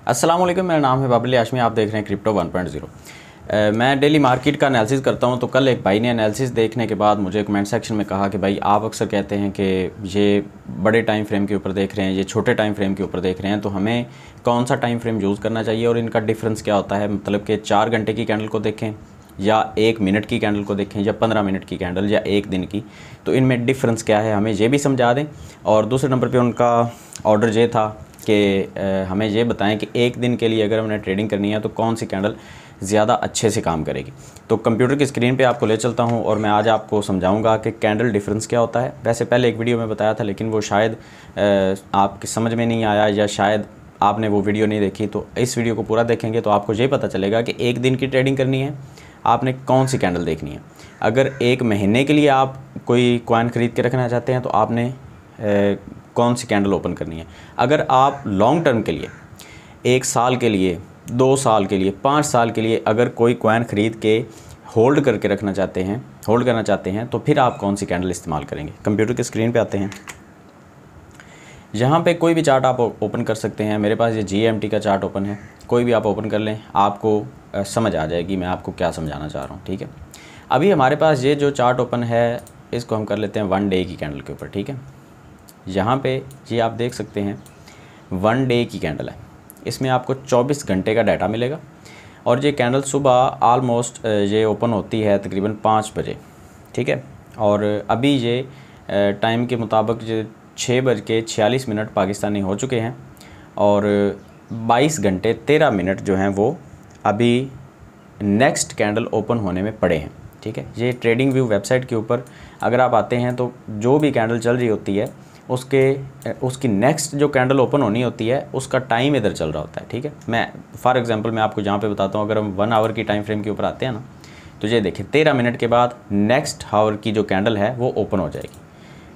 अस्सलाम वालेकुम, मेरा नाम है बाबली हाशमी। आप देख रहे हैं क्रिप्टो 1.0। मैं डेली मार्केट का एनालिसिस करता हूं। तो कल एक भाई ने एनालिसिस देखने के बाद मुझे कमेंट सेक्शन में कहा कि भाई आप अक्सर कहते हैं कि ये बड़े टाइम फ्रेम के ऊपर देख रहे हैं, ये छोटे टाइम फ्रेम के ऊपर देख रहे हैं, तो हमें कौन सा टाइम फ्रेम यूज़ करना चाहिए और इनका डिफरेंस क्या होता है। मतलब कि 4 घंटे की कैंडल को देखें या 1 मिनट की कैंडल को देखें या 15 मिनट की कैंडल या 1 दिन की, तो इनमें डिफरेंस क्या है, हमें ये भी समझा दें। और दूसरे नंबर पे उनका ऑर्डर ये था कि हमें ये बताएं कि 1 दिन के लिए अगर हमने ट्रेडिंग करनी है तो कौन सी कैंडल ज़्यादा अच्छे से काम करेगी। तो कंप्यूटर की स्क्रीन पे आपको ले चलता हूं और मैं आज आपको समझाऊंगा कि कैंडल डिफरेंस क्या होता है। वैसे पहले एक वीडियो में बताया था, लेकिन वो शायद आपकी समझ में नहीं आया या शायद आपने वो वीडियो नहीं देखी। तो इस वीडियो को पूरा देखेंगे तो आपको ये पता चलेगा कि 1 दिन की ट्रेडिंग करनी है, आपने कौन सी कैंडल देखनी है। अगर 1 महीने के लिए आप कोई कॉइन ख़रीद के रखना चाहते हैं तो आपने कौन सी कैंडल ओपन करनी है। अगर आप लॉन्ग टर्म के लिए 1 साल के लिए, 2 साल के लिए, 5 साल के लिए अगर कोई कॉइन ख़रीद के होल्ड करके रखना चाहते हैं, होल्ड करना चाहते हैं, तो फिर आप कौन सी कैंडल इस्तेमाल करेंगे। कंप्यूटर की स्क्रीन पे आते हैं। यहाँ पे कोई भी चार्ट आप ओपन कर सकते हैं। मेरे पास ये GMT का चार्ट ओपन है, कोई भी आप ओपन कर लें, आपको समझ आ जाएगी मैं आपको क्या समझाना चाह रहा हूँ। ठीक है, अभी हमारे पास ये जो चार्ट ओपन है इसको हम कर लेते हैं 1 डे की कैंडल के ऊपर। ठीक है, यहाँ पे ये आप देख सकते हैं 1 डे की कैंडल है, इसमें आपको 24 घंटे का डाटा मिलेगा। और ये कैंडल सुबह आलमोस्ट ये ओपन होती है तकरीबन 5 बजे। ठीक है, और अभी ये टाइम के मुताबिक ये 6:46 पाकिस्तानी हो चुके हैं और 22 घंटे 13 मिनट जो हैं वो अभी नेक्स्ट कैंडल ओपन होने में पड़े हैं। ठीक है, ये ट्रेडिंग व्यू वेबसाइट के ऊपर अगर आप आते हैं तो जो भी कैंडल चल रही होती है उसकी नेक्स्ट जो कैंडल ओपन होनी होती है उसका टाइम इधर चल रहा होता है। ठीक है, मैं फॉर एग्जांपल मैं आपको जहाँ पे बताता हूँ। अगर हम 1 आवर की टाइम फ्रेम के ऊपर आते हैं ना, तो ये देखिए 13 मिनट के बाद नेक्स्ट आवर की जो कैंडल है वो ओपन हो जाएगी।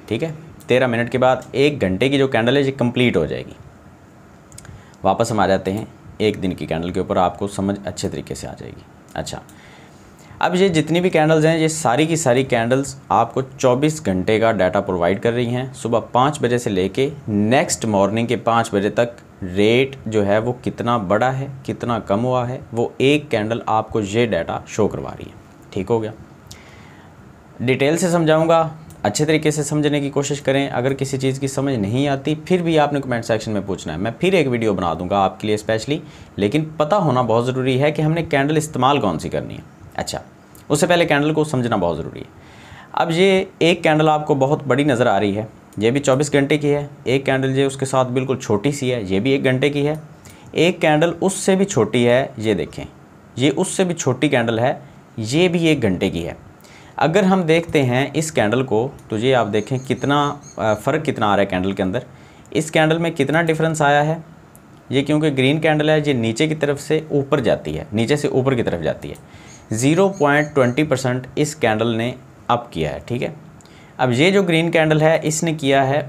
ठीक है, 13 मिनट के बाद 1 घंटे की जो कैंडल है ये कंप्लीट हो जाएगी। वापस हम आ जाते हैं 1 दिन की कैंडल के ऊपर, आपको समझ अच्छे तरीके से आ जाएगी। अच्छा, अब ये जितनी भी कैंडल्स हैं ये सारी की सारी कैंडल्स आपको 24 घंटे का डाटा प्रोवाइड कर रही हैं। सुबह 5 बजे से लेके नेक्स्ट मॉर्निंग के 5 बजे तक रेट जो है वो कितना बढ़ा है, कितना कम हुआ है, वो एक कैंडल आपको ये डाटा शो करवा रही है। ठीक हो गया, डिटेल से समझाऊंगा, अच्छे तरीके से समझने की कोशिश करें। अगर किसी चीज़ की समझ नहीं आती फिर भी आपने कमेंट सेक्शन में पूछना है, मैं फिर एक वीडियो बना दूंगा आपके लिए स्पेशली। लेकिन पता होना बहुत ज़रूरी है कि हमने कैंडल इस्तेमाल कौन सी करनी है। अच्छा, उससे पहले कैंडल को समझना बहुत ज़रूरी है। अब ये एक कैंडल आपको बहुत बड़ी नज़र आ रही है, ये भी 24 घंटे की है। एक कैंडल ये उसके साथ बिल्कुल छोटी सी है, ये भी 1 घंटे की है। एक कैंडल उससे भी छोटी है, ये देखें, ये उससे भी छोटी कैंडल है, ये भी 1 घंटे की है। अगर हम देखते हैं इस कैंडल को तो ये आप देखें कितना फ़र्क कितना आ रहा है कैंडल के अंदर। इस कैंडल में कितना डिफरेंस आया है। ये क्योंकि ग्रीन कैंडल है, ये नीचे की तरफ से ऊपर जाती है, नीचे से ऊपर की तरफ जाती है। 0.20% इस कैंडल ने अप किया है। ठीक है, अब ये जो ग्रीन कैंडल है इसने किया है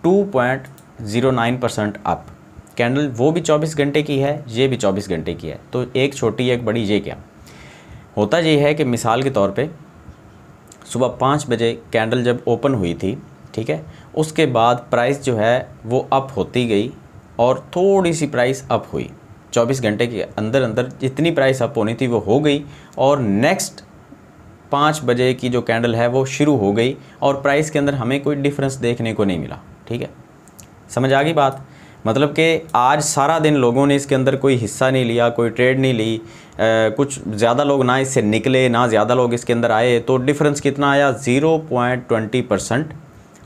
2.09% अप। कैंडल वो भी 24 घंटे की है, ये भी 24 घंटे की है, तो एक छोटी एक बड़ी। ये क्या होता ये है कि मिसाल के तौर पे सुबह 5 बजे कैंडल जब ओपन हुई थी, ठीक है, उसके बाद प्राइस जो है वो अप होती गई और थोड़ी सी प्राइस अप हुई। 24 घंटे के अंदर अंदर जितनी प्राइस अप होनी थी वो हो गई और नेक्स्ट 5 बजे की जो कैंडल है वो शुरू हो गई और प्राइस के अंदर हमें कोई डिफरेंस देखने को नहीं मिला। ठीक है, समझ आ गई बात। मतलब कि आज सारा दिन लोगों ने इसके अंदर कोई हिस्सा नहीं लिया, कोई ट्रेड नहीं ली, कुछ ज़्यादा लोग ना इससे निकले ना ज़्यादा लोग इसके अंदर आए, तो डिफरेंस कितना आया 0.20%।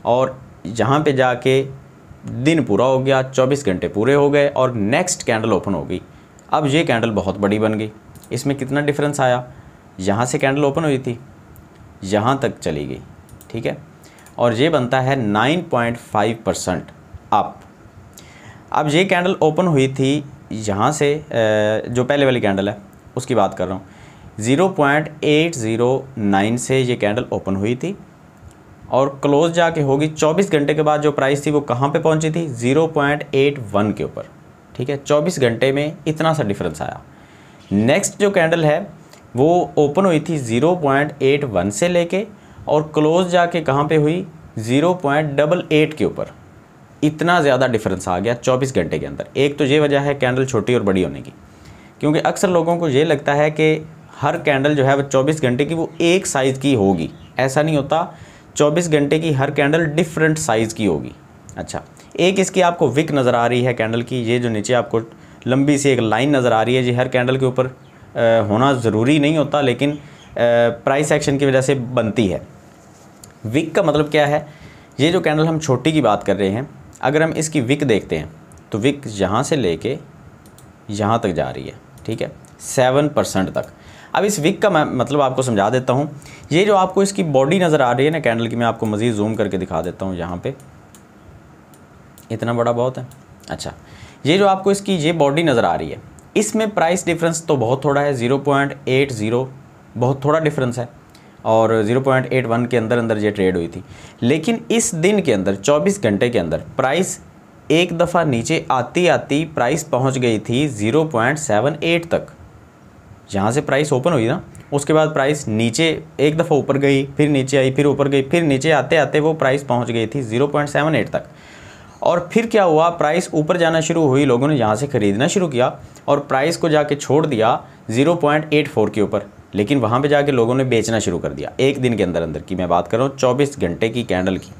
और यहाँ पे जाके दिन पूरा हो गया, 24 घंटे पूरे हो गए और नेक्स्ट कैंडल ओपन हो गई। अब ये कैंडल बहुत बड़ी बन गई। इसमें कितना डिफरेंस आया, यहाँ से कैंडल ओपन हुई थी, यहाँ तक चली गई। ठीक है, और ये बनता है 9.5% अप। अब ये कैंडल ओपन हुई थी यहाँ से, जो पहले वाली कैंडल है उसकी बात कर रहा हूँ, 0.809 से ये कैंडल ओपन हुई थी और क्लोज जाके होगी 24 घंटे के बाद। जो प्राइस थी वो कहाँ पे पहुँची थी, 0.81 के ऊपर। ठीक है, 24 घंटे में इतना सा डिफरेंस आया। नेक्स्ट जो कैंडल है वो ओपन हुई थी 0.81 से लेके और क्लोज जाके कहाँ पे हुई 0.88 के ऊपर। इतना ज़्यादा डिफरेंस आ गया 24 घंटे के अंदर। एक तो ये वजह है कैंडल छोटी और बड़ी होने की, क्योंकि अक्सर लोगों को ये लगता है कि हर कैंडल जो है वो 24 घंटे की वो एक साइज़ की होगी। ऐसा नहीं होता, 24 घंटे की हर कैंडल डिफरेंट साइज़ की होगी। अच्छा, एक इसकी आपको विक नज़र आ रही है कैंडल की, ये जो नीचे आपको लंबी सी एक लाइन नज़र आ रही है, ये हर कैंडल के ऊपर होना ज़रूरी नहीं होता, लेकिन प्राइस एक्शन की वजह से बनती है। विक का मतलब क्या है? ये जो कैंडल हम छोटी की बात कर रहे हैं, अगर हम इसकी विक देखते हैं तो विक यहाँ से लेके यहाँ तक जा रही है, ठीक है, 7% तक। अब इस विक का मैं मतलब आपको समझा देता हूँ। ये जो आपको इसकी बॉडी नज़र आ रही है ना कैंडल की, मैं आपको मज़ीद जूम करके दिखा देता हूँ। यहाँ पे इतना बड़ा बहुत है। अच्छा, ये जो आपको इसकी ये बॉडी नज़र आ रही है, इसमें प्राइस डिफरेंस तो बहुत थोड़ा है, 0.80 बहुत थोड़ा डिफरेंस है, और 0.81 के अंदर अंदर ये ट्रेड हुई थी। लेकिन इस दिन के अंदर 24 घंटे के अंदर प्राइस एक दफ़ा नीचे आती आती प्राइस पहुंच गई थी 0.78 तक। जहां से प्राइस ओपन हुई ना, उसके बाद प्राइस नीचे एक दफ़ा ऊपर गई, फिर नीचे आई, फिर ऊपर गई, फिर नीचे आते आते वो प्राइस पहुंच गई थी 0.78 तक। और फिर क्या हुआ, प्राइस ऊपर जाना शुरू हुई, लोगों ने यहाँ से ख़रीदना शुरू किया और प्राइस को जाके छोड़ दिया 0.84 के ऊपर। लेकिन वहाँ पे जाके लोगों ने बेचना शुरू कर दिया। एक दिन के अंदर अंदर की मैं बात कर रहा हूँ, 24 घंटे की कैंडल की।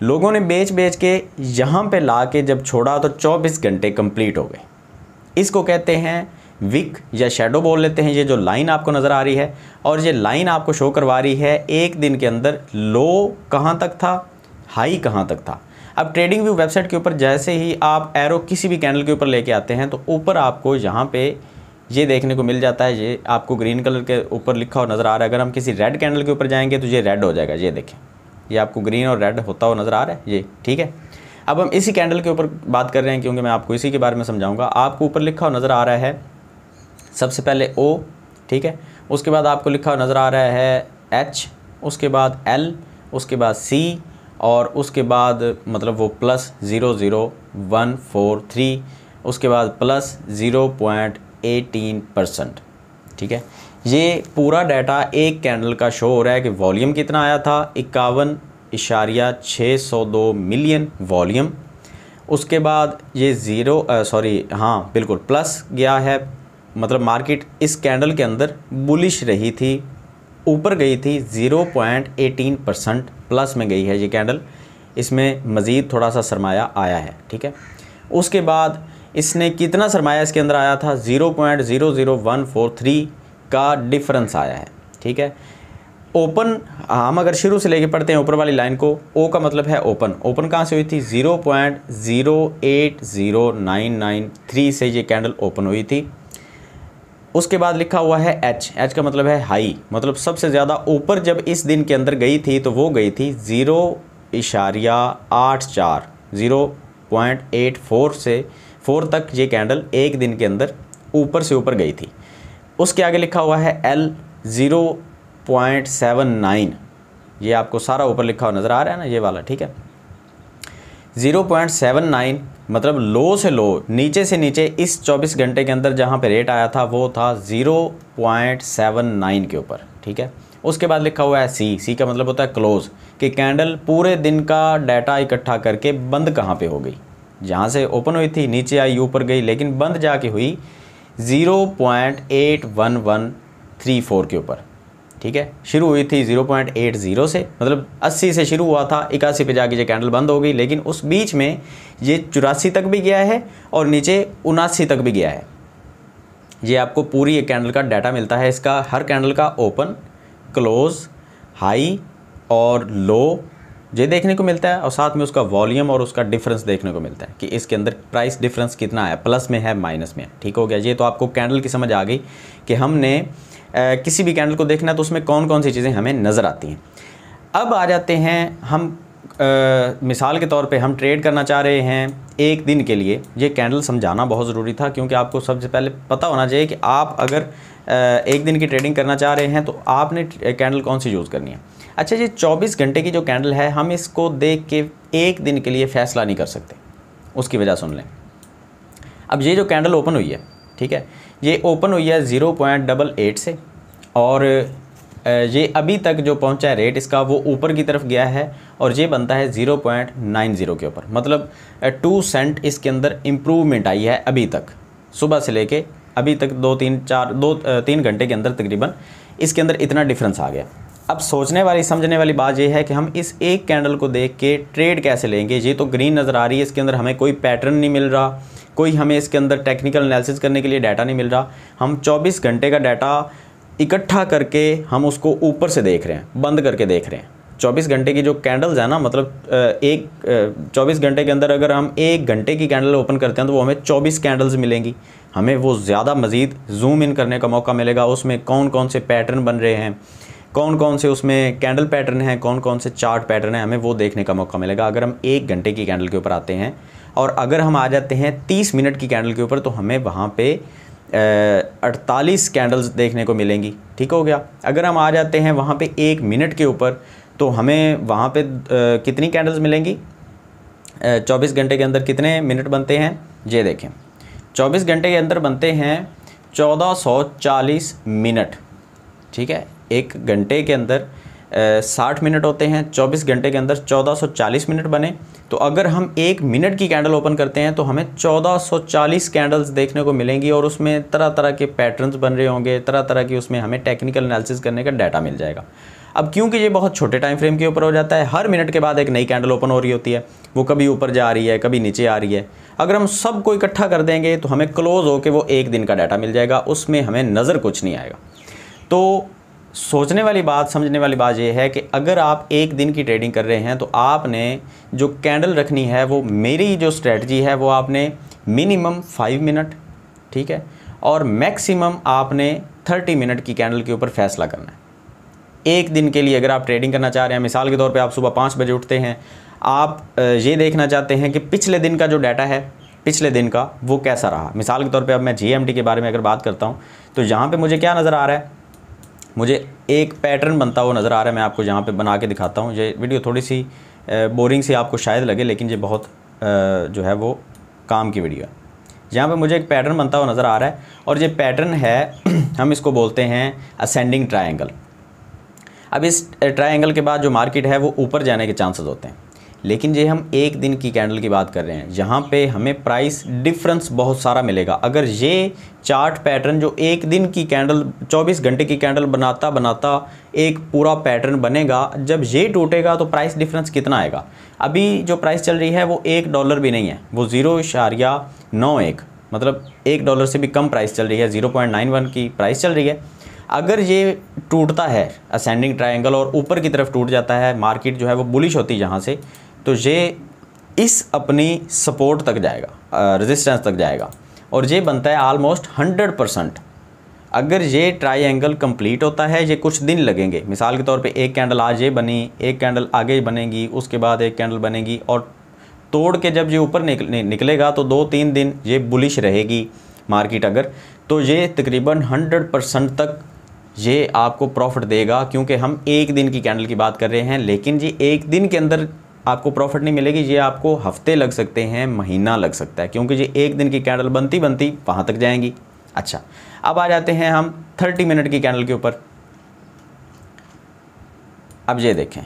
लोगों ने बेच बेच के यहाँ पे ला के जब छोड़ा तो 24 घंटे कंप्लीट हो गए। इसको कहते हैं विक या शैडो बोल लेते हैं। ये जो लाइन आपको नज़र आ रही है और ये लाइन आपको शो करवा रही है एक दिन के अंदर लो कहाँ तक था, हाई कहाँ तक था। अब ट्रेडिंग व्यू वेबसाइट के ऊपर जैसे ही आप एरो किसी भी कैंडल के ऊपर लेके आते हैं तो ऊपर आपको यहाँ पे ये देखने को मिल जाता है, ये आपको ग्रीन कलर के ऊपर लिखा हुआ नज़र आ रहा है। अगर हम किसी रेड कैंडल के ऊपर जाएंगे तो ये रेड हो जाएगा, ये देखें, ये आपको ग्रीन और रेड होता हुआ नज़र आ रहा है ये, ठीक है। अब हम इसी कैंडल के ऊपर बात कर रहे हैं क्योंकि मैं आपको इसी के बारे में समझाऊंगा। आपको ऊपर लिखा हुआ नज़र आ रहा है सबसे पहले O, ठीक है, उसके बाद आपको लिखा हुआ नज़र आ रहा है H, उसके बाद L, उसके बाद C, और उसके बाद मतलब वो +00143, उसके बाद +0.18%, ठीक है। ये पूरा डाटा एक कैंडल का शो हो रहा है कि वॉल्यूम कितना आया था, 51.602 मिलियन वॉल्यूम। उसके बाद ये बिल्कुल प्लस गया है, मतलब मार्केट इस कैंडल के अंदर बुलिश रही थी, ऊपर गई थी 0.18% प्लस में गई है ये कैंडल। इसमें मज़ीद थोड़ा सा सरमाया आया है, ठीक है। उसके बाद इसने कितना सरमाया इसके अंदर आया था, 0.00143 का डिफरेंस आया है, ठीक है। ओपन हम अगर शुरू से लेके पढ़ते हैं ऊपर वाली लाइन को, ओ का मतलब है ओपन। ओपन कहाँ से हुई थी, 0.080993 से ये कैंडल ओपन हुई थी। उसके बाद लिखा हुआ है एच, एच का मतलब है हाई, मतलब सबसे ज़्यादा ऊपर जब इस दिन के अंदर गई थी तो वो गई थी 0.84 से 4 तक ये कैंडल एक दिन के अंदर ऊपर से ऊपर गई थी। उसके आगे लिखा हुआ है एल 0.79, ये आपको सारा ऊपर लिखा हुआ नज़र आ रहा है ना, ये वाला, ठीक है। 0.79 मतलब लो से लो, नीचे से नीचे इस 24 घंटे के अंदर जहाँ पे रेट आया था वो था 0.79 के ऊपर, ठीक है। उसके बाद लिखा हुआ है सी, सी का मतलब होता है क्लोज़, कि कैंडल पूरे दिन का डाटा इकट्ठा करके बंद कहाँ पे हो गई। जहाँ से ओपन हुई थी नीचे आई, ऊपर गई, लेकिन बंद जाके हुई 0.81134 के ऊपर, ठीक है। शुरू हुई थी 0.80 से, मतलब 80 से शुरू हुआ था, 81 पे जाके ये कैंडल बंद हो गई। लेकिन उस बीच में ये 84 तक भी गया है और नीचे 79 तक भी गया है। ये आपको पूरी एक कैंडल का डाटा मिलता है, इसका हर कैंडल का ओपन, क्लोज, हाई और लो ये देखने को मिलता है, और साथ में उसका वॉल्यूम और उसका डिफरेंस देखने को मिलता है कि इसके अंदर प्राइस डिफरेंस कितना है, प्लस में है, माइनस में है, ठीक हो गया। ये तो आपको कैंडल की समझ आ गई कि हमने किसी भी कैंडल को देखना है तो उसमें कौन कौन सी चीज़ें हमें नज़र आती हैं। अब आ जाते हैं हम मिसाल के तौर पे हम ट्रेड करना चाह रहे हैं एक दिन के लिए। ये कैंडल समझाना बहुत ज़रूरी था क्योंकि आपको सबसे पहले पता होना चाहिए कि आप अगर एक दिन की ट्रेडिंग करना चाह रहे हैं तो आपने कैंडल कौन सी यूज़ करनी है। अच्छा, ये 24 घंटे की जो कैंडल है, हम इसको देख के एक दिन के लिए फ़ैसला नहीं कर सकते, उसकी वजह सुन लें। अब ये जो कैंडल ओपन हुई है, ठीक है, ये ओपन हुई है 0.88 से और ये अभी तक जो पहुंचा है रेट इसका वो ऊपर की तरफ गया है और ये बनता है 0.90 के ऊपर, मतलब 2 सेंट इसके अंदर इम्प्रूवमेंट आई है अभी तक, सुबह से लेके अभी तक 2-3 घंटे के अंदर तकरीबन इसके अंदर इतना डिफरेंस आ गया। अब सोचने वाली समझने वाली बात ये है कि हम इस एक कैंडल को देख के ट्रेड कैसे लेंगे। ये तो ग्रीन नज़र आ रही है, इसके अंदर हमें कोई पैटर्न नहीं मिल रहा, कोई हमें इसके अंदर टेक्निकल एनालिसिस करने के लिए डाटा नहीं मिल रहा। हम 24 घंटे का डाटा इकट्ठा करके हम उसको ऊपर से देख रहे हैं, बंद करके देख रहे हैं। 24 घंटे की जो कैंडल्स है ना, मतलब 24 घंटे के अंदर अगर हम 1 घंटे की कैंडल ओपन करते हैं तो वो हमें 24 कैंडल्स मिलेंगी। हमें वो ज़्यादा मज़ीद जूम इन करने का मौका मिलेगा, उसमें कौन कौन से पैटर्न बन रहे हैं, कौन कौन से उसमें कैंडल पैटर्न हैं, कौन कौन से चार्ट पैटर्न हैं, हमें वो देखने का मौका मिलेगा अगर हम 1 घंटे की कैंडल के ऊपर आते हैं। और अगर हम आ जाते हैं 30 मिनट की कैंडल के ऊपर तो हमें वहाँ पे 48 कैंडल्स देखने को मिलेंगी। ठीक हो गया। अगर हम आ जाते हैं वहाँ पे 1 मिनट के ऊपर तो हमें वहाँ पे कितनी कैंडल्स मिलेंगी, 24 घंटे के अंदर कितने मिनट बनते हैं, ये देखें 24 घंटे के अंदर बनते हैं 1440 मिनट। ठीक है, 1 घंटे के अंदर 60 मिनट होते हैं, 24 घंटे के अंदर 1440 मिनट बने। तो अगर हम 1 मिनट की कैंडल ओपन करते हैं तो हमें 1440 कैंडल्स देखने को मिलेंगी और उसमें तरह तरह के पैटर्न्स बन रहे होंगे, तरह तरह की उसमें हमें टेक्निकल एनालिसिस करने का डाटा मिल जाएगा। अब क्योंकि ये बहुत छोटे टाइम फ्रेम के ऊपर हो जाता है, हर मिनट के बाद एक नई कैंडल ओपन हो रही होती है, वो कभी ऊपर जा रही है कभी नीचे आ रही है। अगर हम सबको इकट्ठा कर देंगे तो हमें क्लोज होकर वो 1 दिन का डाटा मिल जाएगा, उसमें हमें नज़र कुछ नहीं आएगा। तो सोचने वाली बात, समझने वाली बात ये है कि अगर आप 1 दिन की ट्रेडिंग कर रहे हैं तो आपने जो कैंडल रखनी है, वो मेरी जो स्ट्रेटजी है वो आपने मिनिमम 5 मिनट, ठीक है, और मैक्सिमम आपने 30 मिनट की कैंडल के ऊपर फैसला करना है। 1 दिन के लिए अगर आप ट्रेडिंग करना चाह रहे हैं, मिसाल के तौर पे आप सुबह 5 बजे उठते हैं, आप ये देखना चाहते हैं कि पिछले दिन का जो डाटा है, पिछले दिन का वो कैसा रहा। मिसाल के तौर पे अब मैं GMT के बारे में अगर बात करता हूँ तो यहाँ पे मुझे क्या नज़र आ रहा है, मुझे एक पैटर्न बनता हुआ नज़र आ रहा है। मैं आपको यहाँ पे बना के दिखाता हूँ। ये वीडियो थोड़ी सी बोरिंग सी आपको शायद लगे, लेकिन ये बहुत जो है वो काम की वीडियो है। यहाँ पे मुझे एक पैटर्न बनता हुआ नज़र आ रहा है और ये पैटर्न है, हम इसको बोलते हैं असेंडिंग ट्रायंगल। अब इस ट्रायंगल के बाद जो मार्केट है वो ऊपर जाने के चांसेस होते हैं, लेकिन ये हम 1 दिन की कैंडल की बात कर रहे हैं, यहाँ पे हमें प्राइस डिफरेंस बहुत सारा मिलेगा। अगर ये चार्ट पैटर्न जो 1 दिन की कैंडल 24 घंटे की कैंडल बनाता बनाता एक पूरा पैटर्न बनेगा, जब ये टूटेगा तो प्राइस डिफरेंस कितना आएगा। अभी जो प्राइस चल रही है वो $1 भी नहीं है, वो 0.91, मतलब $1 से भी कम प्राइस चल रही है, 0.91 की प्राइस चल रही है। अगर ये टूटता है असेंडिंग ट्रायंगल और ऊपर की तरफ टूट जाता है, मार्केट जो है वो बुलिश होती है यहाँ से, तो ये इस अपनी सपोर्ट तक जाएगा, रेजिस्टेंस तक जाएगा और ये बनता है ऑलमोस्ट 100%। अगर ये ट्रायंगल कंप्लीट होता है, ये कुछ दिन लगेंगे। मिसाल के तौर पे एक कैंडल आज ये बनी, एक कैंडल आगे बनेगी, उसके बाद एक कैंडल बनेगी और तोड़ के जब ये ऊपर निकलेगा तो 2-3 दिन ये बुलिश रहेगी मार्केट। अगर तो ये तकरीबन 100% तक ये आपको प्रॉफिट देगा, क्योंकि हम 1 दिन की कैंडल की बात कर रहे हैं। लेकिन ये 1 दिन के अंदर आपको प्रॉफिट नहीं मिलेगी, ये आपको हफ्ते लग सकते हैं, महीना लग सकता है, क्योंकि ये 1 दिन की कैंडल बनती बनती वहाँ तक जाएंगी। अच्छा, अब आ जाते हैं हम 30 मिनट की कैंडल के ऊपर। अब ये देखें,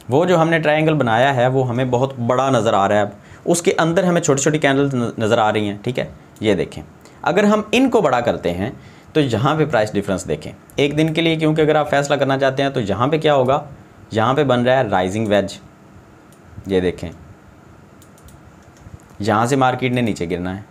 वो जो हमने ट्रायंगल बनाया है वो हमें बहुत बड़ा नज़र आ रहा है। अब उसके अंदर हमें छोटी छोटी कैंडल नज़र आ रही हैं, ठीक है। ये देखें, अगर हम इनको बड़ा करते हैं तो यहाँ पे प्राइस डिफरेंस देखें 1 दिन के लिए, क्योंकि अगर आप फैसला करना चाहते हैं तो यहाँ पे क्या होगा, यहाँ पे बन रहा है राइजिंग वेज। ये देखें, यहाँ से मार्केट ने नीचे गिरना है।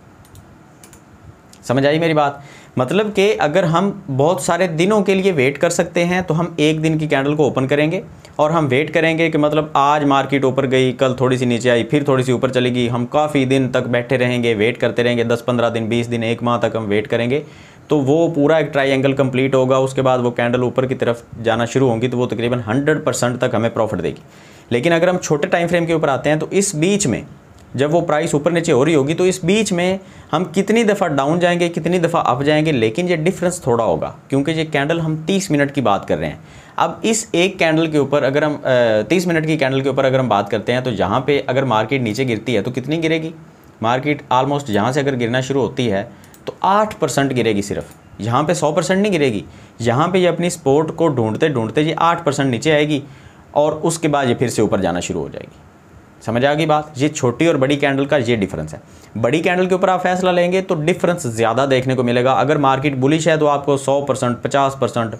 समझ आई मेरी बात? मतलब कि अगर हम बहुत सारे दिनों के लिए वेट कर सकते हैं तो हम 1 दिन की कैंडल को ओपन करेंगे और हम वेट करेंगे कि मतलब आज मार्केट ऊपर गई, कल थोड़ी सी नीचे आई, फिर थोड़ी सी ऊपर चली गई। हम काफ़ी दिन तक बैठे रहेंगे, वेट करते रहेंगे, 10-15 दिन, 20 दिन, 1 माह तक हम वेट करेंगे, तो वो पूरा एक ट्रायंगल कंप्लीट होगा। उसके बाद वो कैंडल ऊपर की तरफ जाना शुरू होंगी तो वो तकरीबन 100% तक हमें प्रॉफिट देगी। लेकिन अगर हम छोटे टाइम फ्रेम के ऊपर आते हैं तो इस बीच में जब वो प्राइस ऊपर नीचे हो रही होगी तो इस बीच में हम कितनी दफ़ा डाउन जाएंगे, कितनी दफ़ा अप जाएंगे, लेकिन ये डिफरेंस थोड़ा होगा, क्योंकि ये कैंडल हम 30 मिनट की बात कर रहे हैं। अब इस एक कैंडल के ऊपर अगर हम 30 मिनट की कैंडल के ऊपर अगर हम बात करते हैं तो यहाँ पे अगर मार्केट नीचे गिरती है तो कितनी गिरेगी मार्केट? ऑलमोस्ट यहाँ से अगर गिरना शुरू होती है तो 8% गिरेगी सिर्फ। यहाँ पे 100% नहीं गिरेगी, यहाँ पे ये अपनी सपोर्ट को ढूंढते ढूंढते ये 8% नीचे आएगी और उसके बाद ये फिर से ऊपर जाना शुरू हो जाएगी। समझ आ गई बात? ये छोटी और बड़ी कैंडल का ये डिफरेंस है। बड़ी कैंडल के ऊपर आप फैसला लेंगे तो डिफरेंस ज़्यादा देखने को मिलेगा। अगर मार्केट बुलिश है तो आपको 100%, 50%,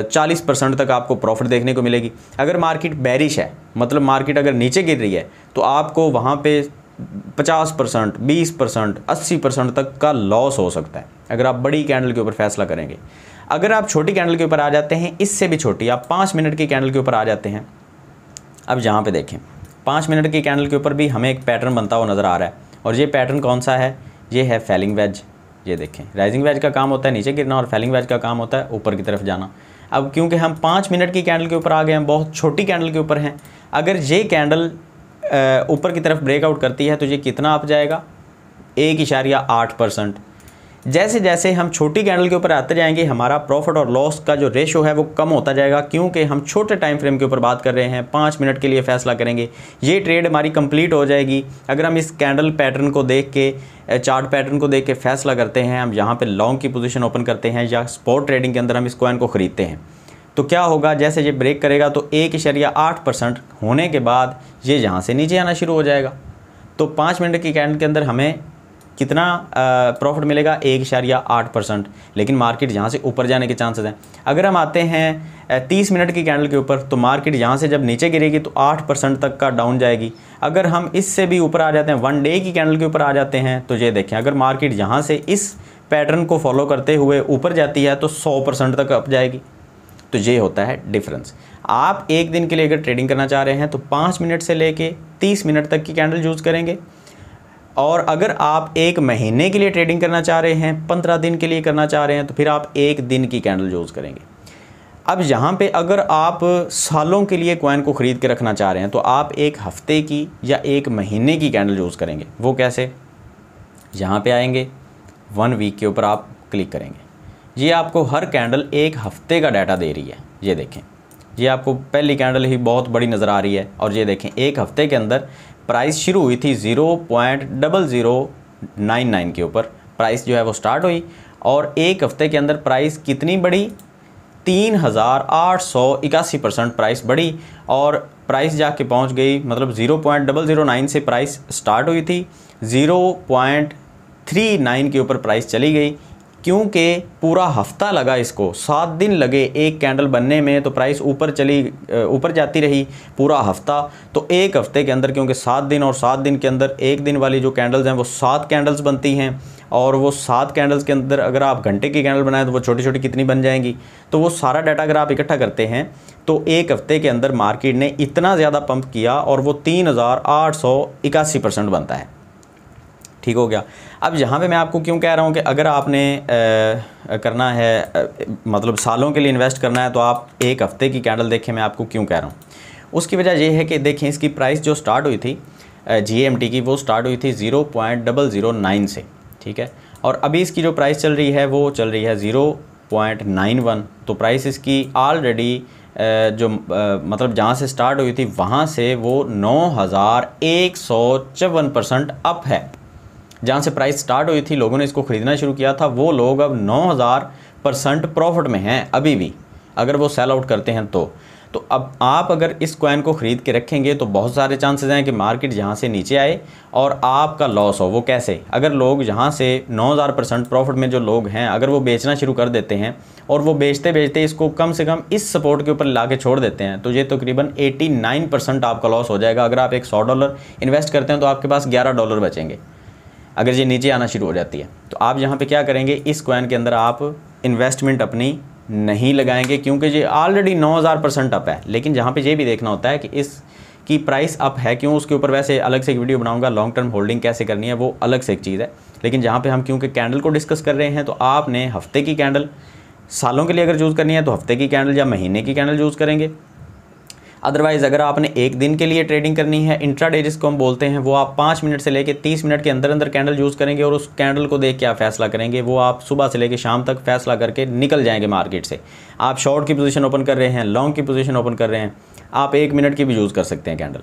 40% तक आपको प्रॉफिट देखने को मिलेगी। अगर मार्केट बेरिश है, मतलब मार्केट अगर नीचे गिर रही है, तो आपको वहाँ पे 50%, 20%, 80% तक का लॉस हो सकता है अगर आप बड़ी कैंडल के ऊपर फैसला करेंगे। अगर आप छोटी कैंडल के ऊपर आ जाते हैं, इससे भी छोटी, आप 5 मिनट की कैंडल के ऊपर आ जाते हैं। अब यहाँ पे देखें, 5 मिनट की कैंडल के ऊपर भी हमें एक पैटर्न बनता हुआ नज़र आ रहा है, और ये पैटर्न कौन सा है? ये है फैलिंग वेज। ये देखें, राइजिंग वेज का काम होता है नीचे गिरना और फैलिंग वेज का काम होता है ऊपर की तरफ जाना। अब क्योंकि हम 5 मिनट की कैंडल के ऊपर आ गए हैं, बहुत छोटी कैंडल के ऊपर हैं, अगर ये कैंडल ऊपर की तरफ ब्रेकआउट करती है तो ये कितना अप जाएगा? 1.8%। जैसे जैसे हम छोटी कैंडल के ऊपर आते जाएंगे, हमारा प्रॉफिट और लॉस का जो रेशो है वो कम होता जाएगा, क्योंकि हम छोटे टाइम फ्रेम के ऊपर बात कर रहे हैं। 5 मिनट के लिए फैसला करेंगे, ये ट्रेड हमारी कंप्लीट हो जाएगी। अगर हम इस कैंडल पैटर्न को देख के, चार्ट पैटर्न को देख के फैसला करते हैं, हम यहाँ पे लॉन्ग की पोजीशन ओपन करते हैं या स्पॉट ट्रेडिंग के अंदर हम इस कॉइन को ख़रीदते हैं, तो क्या होगा? जैसे ये ब्रेक करेगा तो 1.8% होने के बाद ये यहाँ से नीचे आना शुरू हो जाएगा। तो 5 मिनट की कैंडल के अंदर हमें कितना प्रॉफिट मिलेगा? 1.8%। लेकिन मार्केट यहाँ से ऊपर जाने के चांसेस हैं। अगर हम आते हैं 30 मिनट की कैंडल के ऊपर, तो मार्केट यहाँ से जब नीचे गिरेगी तो 8% तक का डाउन जाएगी। अगर हम इससे भी ऊपर आ जाते हैं, 1 डे की कैंडल के ऊपर आ जाते हैं, तो ये देखें, अगर मार्केट यहाँ से इस पैटर्न को फॉलो करते हुए ऊपर जाती है तो 100% तक अप जाएगी। तो ये होता है डिफरेंस। आप एक दिन के लिए अगर ट्रेडिंग करना चाह रहे हैं तो 5 मिनट से लेके 30 मिनट तक की कैंडल यूज़ करेंगे, और अगर आप एक महीने के लिए ट्रेडिंग करना चाह रहे हैं, 15 दिन के लिए करना चाह रहे हैं, तो फिर आप एक दिन की कैंडल यूज़ करेंगे। अब यहाँ पे अगर आप सालों के लिए कॉइन को ख़रीद के रखना चाह रहे हैं तो आप एक हफ़्ते की या एक महीने की कैंडल यूज़ करेंगे। वो कैसे? यहाँ पे आएंगे, 1 वीक के ऊपर आप क्लिक करेंगे। ये आपको हर कैंडल एक हफ़्ते का डाटा दे रही है। ये देखें, ये आपको पहली कैंडल ही बहुत बड़ी नज़र आ रही है, और ये देखें एक हफ़्ते के अंदर प्राइस शुरू हुई थी 0.0099 के ऊपर, प्राइस जो है वो स्टार्ट हुई, और एक हफ़्ते के अंदर प्राइस कितनी बढ़ी? 3881% प्राइस बढ़ी, और प्राइस जाके पहुंच गई, मतलब 0.009 से प्राइस स्टार्ट हुई थी, 0.39 के ऊपर प्राइस चली गई। क्योंकि पूरा हफ्ता लगा इसको, 7 दिन लगे एक कैंडल बनने में, तो प्राइस ऊपर जाती रही पूरा हफ्ता। तो एक हफ्ते के अंदर, क्योंकि 7 दिन और 7 दिन के अंदर एक दिन वाली जो कैंडल्स हैं वो 7 कैंडल्स बनती हैं, और वो 7 कैंडल्स के अंदर अगर आप घंटे की कैंडल बनाएं तो वो छोटी छोटी कितनी बन जाएंगी। तो वो सारा डाटा अगर आप इकट्ठा करते हैं तो एक हफ्ते के अंदर मार्केट ने इतना ज़्यादा पंप किया, और वो 3881% बनता है। ठीक हो गया। अब यहाँ पे मैं आपको क्यों कह रहा हूँ कि अगर आपने करना है, मतलब सालों के लिए इन्वेस्ट करना है, तो आप एक हफ़्ते की कैंडल देखें। मैं आपको क्यों कह रहा हूँ, उसकी वजह ये है कि देखें, इसकी प्राइस जो स्टार्ट हुई थी GMT की, वो स्टार्ट हुई थी 0.009 से, ठीक है, और अभी इसकी जो प्राइस चल रही है वो चल रही है 0.91। तो प्राइस इसकी ऑलरेडी मतलब जहाँ से स्टार्ट हुई थी वहाँ से वो 9154% अप है। जहाँ से प्राइस स्टार्ट हुई थी, लोगों ने इसको ख़रीदना शुरू किया था, वो लोग अब 9000% प्रॉफिट में हैं अभी भी, अगर वो सेल आउट करते हैं तो अब आप अगर इस कॉइन को ख़रीद के रखेंगे तो बहुत सारे चांसेस हैं कि मार्केट यहाँ से नीचे आए और आपका लॉस हो। वो कैसे? अगर लोग यहाँ से 9000% प्रॉफिट में जो लोग हैं, अगर वो बेचना शुरू कर देते हैं और वो बेचते बेचते इसको कम से कम इस सपोर्ट के ऊपर ला के छोड़ देते हैं, तो ये तकरीबन 89% आपका लॉस हो जाएगा। अगर आप एक $100 इन्वेस्ट करते हैं तो आपके पास $11 बचेंगे अगर ये नीचे आना शुरू हो जाती है। तो आप यहाँ पे क्या करेंगे, इस कॉइन के अंदर आप इन्वेस्टमेंट अपनी नहीं लगाएंगे, क्योंकि ये ऑलरेडी 9000% अप है। लेकिन जहाँ पे ये भी देखना होता है कि इसकी प्राइस अप है क्यों, उसके ऊपर वैसे अलग से एक वीडियो बनाऊंगा, लॉन्ग टर्म होल्डिंग कैसे करनी है, वो अलग से एक चीज़ है। लेकिन जहाँ पे हम क्योंकि कैंडल को डिस्कस कर रहे हैं, तो आपने हफ्ते की कैंडल, सालों के लिए अगर यूज़ करनी है तो हफ्ते की कैंडल या महीने की कैंडल यूज़ करेंगे। अदरवाइज़ अगर आपने एक दिन के लिए ट्रेडिंग करनी है, इंट्राडे जिसको हम बोलते हैं, वो आप 5 मिनट से लेके 30 मिनट के अंदर अंदर कैंडल यूज़ करेंगे, और उस कैंडल को देख के आप फैसला करेंगे। वो आप सुबह से लेके शाम तक फैसला करके निकल जाएंगे मार्केट से। आप शॉर्ट की पोजीशन ओपन कर रहे हैं, लॉन्ग की पोजीशन ओपन कर रहे हैं, आप 1 मिनट की भी यूज़ कर सकते हैं कैंडल।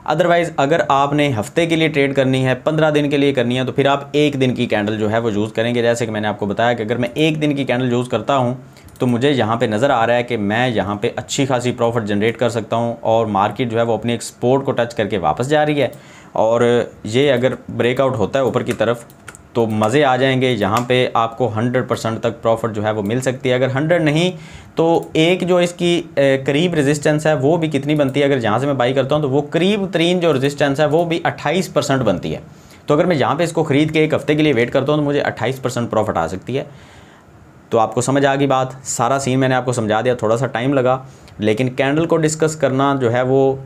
अदरवाइज़ अगर आपने हफ्ते के लिए ट्रेड करनी है, 15 दिन के लिए करनी है, तो फिर आप एक दिन की कैंडल जो है वो यूज़ करेंगे। जैसे कि मैंने आपको बताया कि अगर मैं एक दिन की कैंडल यूज़ करता हूँ तो मुझे यहाँ पे नज़र आ रहा है कि मैं यहाँ पे अच्छी खासी प्रॉफिट जनरेट कर सकता हूँ और मार्केट जो है वो अपनी एक सपोर्ट को टच करके वापस जा रही है। और ये अगर ब्रेकआउट होता है ऊपर की तरफ तो मज़े आ जाएंगे। यहाँ पे आपको 100% तक प्रॉफिट जो है वो मिल सकती है। अगर 100 नहीं तो एक जो इसकी करीब रेजिस्टेंस है वो भी कितनी बनती है, अगर जहाँ से मैं बाई करता हूँ तो वो करीब तरीन जो रेजिस्टेंस है वो भी 28% बनती है। तो अगर मैं यहाँ पे इसको ख़रीद के एक हफ्ते के लिए वेट करता हूँ तो मुझे 28% प्रॉफिट आ सकती है। तो आपको समझ आ गई बात, सारा सीन मैंने आपको समझा दिया। थोड़ा सा टाइम लगा, लेकिन कैंडल को डिस्कस करना जो है वो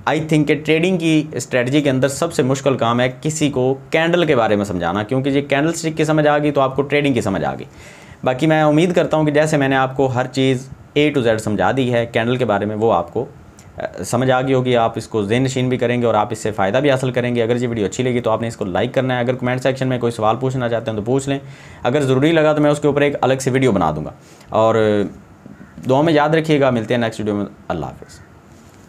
आई थिंक कि ट्रेडिंग की स्ट्रेटजी के अंदर सबसे मुश्किल काम है किसी को कैंडल के बारे में समझाना, क्योंकि ये कैंडल स्टिक की समझ आ गई तो आपको ट्रेडिंग की समझ आ गई। बाकी मैं उम्मीद करता हूँ कि जैसे मैंने आपको हर चीज़ A to Z समझा दी है कैंडल के बारे में, वो आपको समझ आ गई होगी। आप इसको ज़हन नशीन भी करेंगे और आप इससे फ़ायदा भी हासिल करेंगे। अगर ये वीडियो अच्छी लगी तो आपने इसको लाइक करना है। अगर कमेंट सेक्शन में कोई सवाल पूछना चाहते हैं तो पूछ लें। अगर ज़रूरी लगा तो मैं उसके ऊपर एक अलग से वीडियो बना दूँगा। और दुआ में याद रखिएगा। मिलते हैं नेक्स्ट वीडियो में। अल्लाह हाफ़िज़।